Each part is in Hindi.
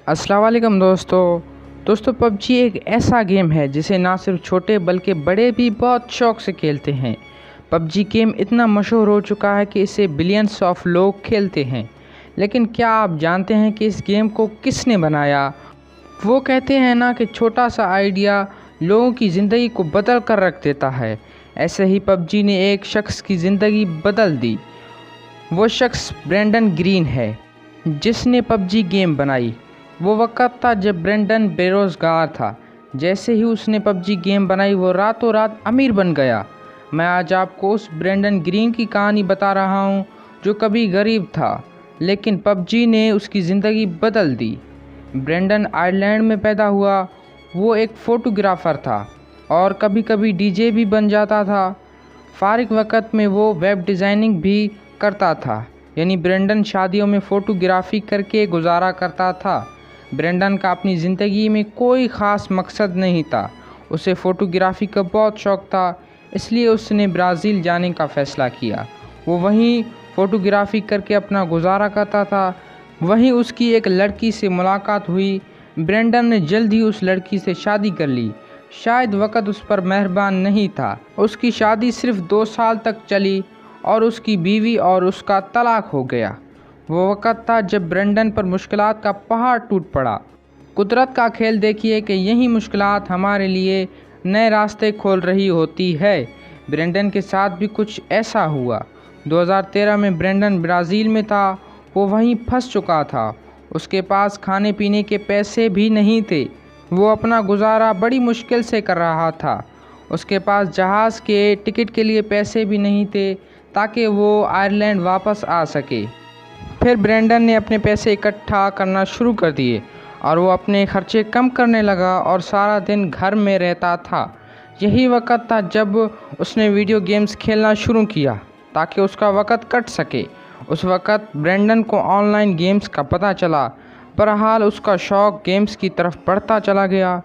अस्सलाम वालेकुम दोस्तों पबजी एक ऐसा गेम है जिसे ना सिर्फ छोटे बल्कि बड़े भी बहुत शौक से खेलते हैं। पबजी गेम इतना मशहूर हो चुका है कि इसे बिलियंस ऑफ लोग खेलते हैं। लेकिन क्या आप जानते हैं कि इस गेम को किसने बनाया? वो कहते हैं ना कि छोटा सा आइडिया लोगों की ज़िंदगी को बदल कर रख देता है। ऐसे ही पबजी ने एक शख्स की ज़िंदगी बदल दी। वो शख्स ब्रेंडन ग्रीन है जिसने पबजी गेम बनाई। वो वक़्त था जब ब्रेंडन बेरोज़गार था। जैसे ही उसने पबजी गेम बनाई वो रातों रात अमीर बन गया। मैं आज आपको उस ब्रेंडन ग्रीन की कहानी बता रहा हूँ जो कभी गरीब था लेकिन पबजी ने उसकी ज़िंदगी बदल दी। ब्रेंडन आयरलैंड में पैदा हुआ। वो एक फ़ोटोग्राफ़र था और कभी कभी डीजे भी बन जाता था। फारिग वक़्त में वो वेब डिज़ाइनिंग भी करता था। यानी ब्रेंडन शादियों में फ़ोटोग्राफ़ी करके गुजारा करता था। ब्रेंडन का अपनी ज़िंदगी में कोई ख़ास मकसद नहीं था। उसे फ़ोटोग्राफ़ी का बहुत शौक़ था, इसलिए उसने ब्राज़ील जाने का फ़ैसला किया। वो वहीं फ़ोटोग्राफ़ी करके अपना गुजारा करता था। वहीं उसकी एक लड़की से मुलाकात हुई। ब्रेंडन ने जल्द ही उस लड़की से शादी कर ली। शायद वक़्त उस पर मेहरबान नहीं था। उसकी शादी सिर्फ़ 2 साल तक चली और उसकी बीवी और उसका तलाक हो गया। वो वक़्त था जब ब्रेंडन पर मुश्किलात का पहाड़ टूट पड़ा। कुदरत का खेल देखिए कि यही मुश्किलात हमारे लिए नए रास्ते खोल रही होती है। ब्रेंडन के साथ भी कुछ ऐसा हुआ। 2013 में ब्रेंडन ब्राज़ील में था। वो वहीं फंस चुका था। उसके पास खाने पीने के पैसे भी नहीं थे। वो अपना गुजारा बड़ी मुश्किल से कर रहा था। उसके पास जहाज़ के टिकट के लिए पैसे भी नहीं थे ताकि वो आयरलैंड वापस आ सके। फिर ब्रेंडन ने अपने पैसे इकट्ठा करना शुरू कर दिए और वो अपने खर्चे कम करने लगा और सारा दिन घर में रहता था। यही वक़्त था जब उसने वीडियो गेम्स खेलना शुरू किया ताकि उसका वक़्त कट सके। उस वक़्त ब्रेंडन को ऑनलाइन गेम्स का पता चला। बहरहाल उसका शौक़ गेम्स की तरफ बढ़ता चला गया।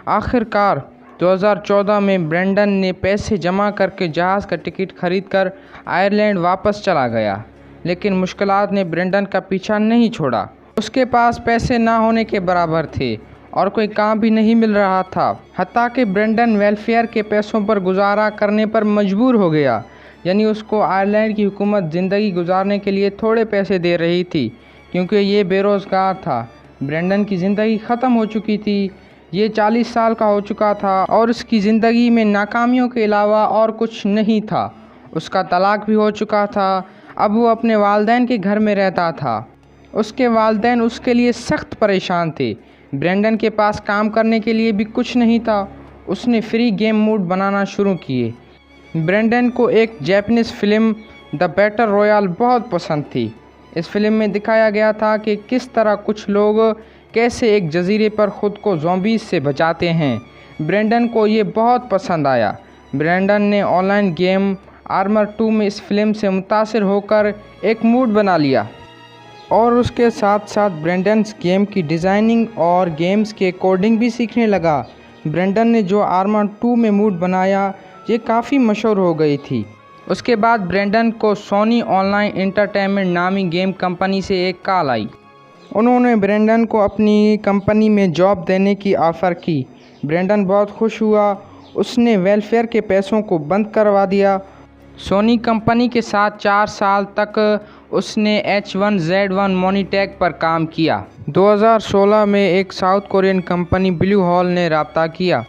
आखिरकार 2014 में ब्रेंडन ने पैसे जमा करके जहाज़ का टिकट खरीदकर आयरलैंड वापस चला गया। लेकिन मुश्किलात ने ब्रेंडन का पीछा नहीं छोड़ा। उसके पास पैसे ना होने के बराबर थे और कोई काम भी नहीं मिल रहा था। हत्ता कि ब्रेंडन वेलफेयर के पैसों पर गुजारा करने पर मजबूर हो गया। यानी उसको आयरलैंड की हुकूमत ज़िंदगी गुजारने के लिए थोड़े पैसे दे रही थी क्योंकि ये बेरोज़गार था। ब्रेंडन की ज़िंदगी ख़त्म हो चुकी थी। ये 40 साल का हो चुका था और उसकी ज़िंदगी में नाकामियों के अलावा और कुछ नहीं था। उसका तलाक भी हो चुका था। अब वो अपने वालिदैन के घर में रहता था। उसके वालिदैन उसके लिए सख्त परेशान थे। ब्रेंडन के पास काम करने के लिए भी कुछ नहीं था। उसने फ्री गेम मोड बनाना शुरू किए। ब्रेंडन को एक Japanese film the battle royal बहुत पसंद थी। इस फिल्म में दिखाया गया था कि किस तरह कुछ लोग कैसे एक जजीरे पर ख़ुद को ज़ॉम्बीज़ से बचाते हैं। ब्रेंडन को ये बहुत पसंद आया। ब्रेंडन ने ऑनलाइन गेम आर्मर 2 में इस फिल्म से मुतासिर होकर एक मूड बना लिया और उसके साथ साथ ब्रेंडन गेम की डिज़ाइनिंग और गेम्स के कोडिंग भी सीखने लगा। ब्रेंडन ने जो आर्मर 2 में मूड बनाया ये काफ़ी मशहूर हो गई थी। उसके बाद ब्रेंडन को सोनी ऑनलाइन एंटरटेनमेंट नामी गेम कंपनी से एक कॉल आई। उन्होंने ब्रेंडन को अपनी कंपनी में जॉब देने की ऑफ़र की। ब्रेंडन बहुत खुश हुआ। उसने वेलफेयर के पैसों को बंद करवा दिया। सोनी कंपनी के साथ 4 साल तक उसने H1Z1 मोनीटेक पर काम किया। 2016 में एक south Korean company blue hall ने रब्ता किया।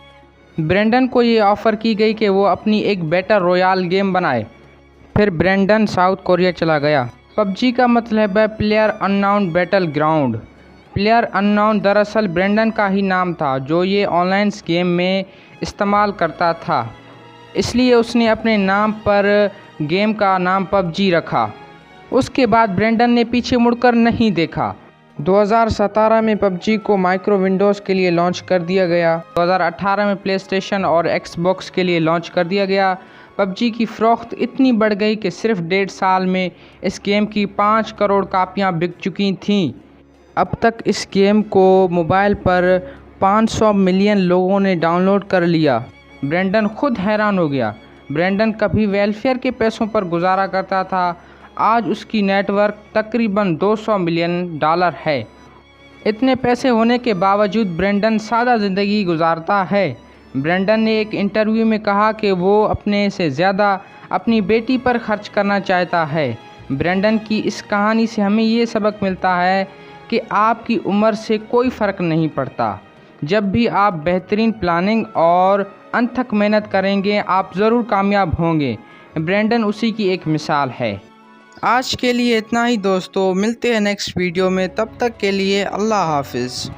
ब्रेंडन को ये ऑफ़र की गई कि वो अपनी एक बैटल रॉयल गेम बनाए। फिर ब्रेंडन साउथ कोरिया चला गया। पबजी का मतलब है player unknown battle ground. Player unknown दरअसल ब्रेंडन का ही नाम था जो ये ऑनलाइन गेम में इस्तेमाल करता था, इसलिए उसने अपने नाम पर गेम का नाम पबजी रखा। उसके बाद ब्रेंडन ने पीछे मुड़कर नहीं देखा। 2017 में पबजी को माइक्रो विंडोज़ के लिए लॉन्च कर दिया गया। 2018 में प्लेस्टेशन और एक्सबॉक्स के लिए लॉन्च कर दिया गया। पबजी की फ़रोख्त इतनी बढ़ गई कि सिर्फ 1.5 साल में इस गेम की 5 करोड़ कापियाँ बिक चुकी थीं। अब तक इस गेम को मोबाइल पर 500 मिलियन लोगों ने डाउनलोड कर लिया। ब्रेंडन खुद हैरान हो गया। ब्रेंडन कभी वेलफेयर के पैसों पर गुजारा करता था। आज उसकी नेटवर्क तकरीबन $200 मिलियन है। इतने पैसे होने के बावजूद ब्रेंडन सादा ज़िंदगी गुजारता है। ब्रेंडन ने एक इंटरव्यू में कहा कि वो अपने से ज़्यादा अपनी बेटी पर खर्च करना चाहता है। ब्रेंडन की इस कहानी से हमें ये सबक मिलता है कि आपकी उम्र से कोई फ़र्क नहीं पड़ता। जब भी आप बेहतरीन प्लानिंग और अनथक मेहनत करेंगे, आप ज़रूर कामयाब होंगे। ब्रेंडन उसी की एक मिसाल है। आज के लिए इतना ही दोस्तों, मिलते हैं नेक्स्ट वीडियो में। तब तक के लिए अल्लाह हाफिज़।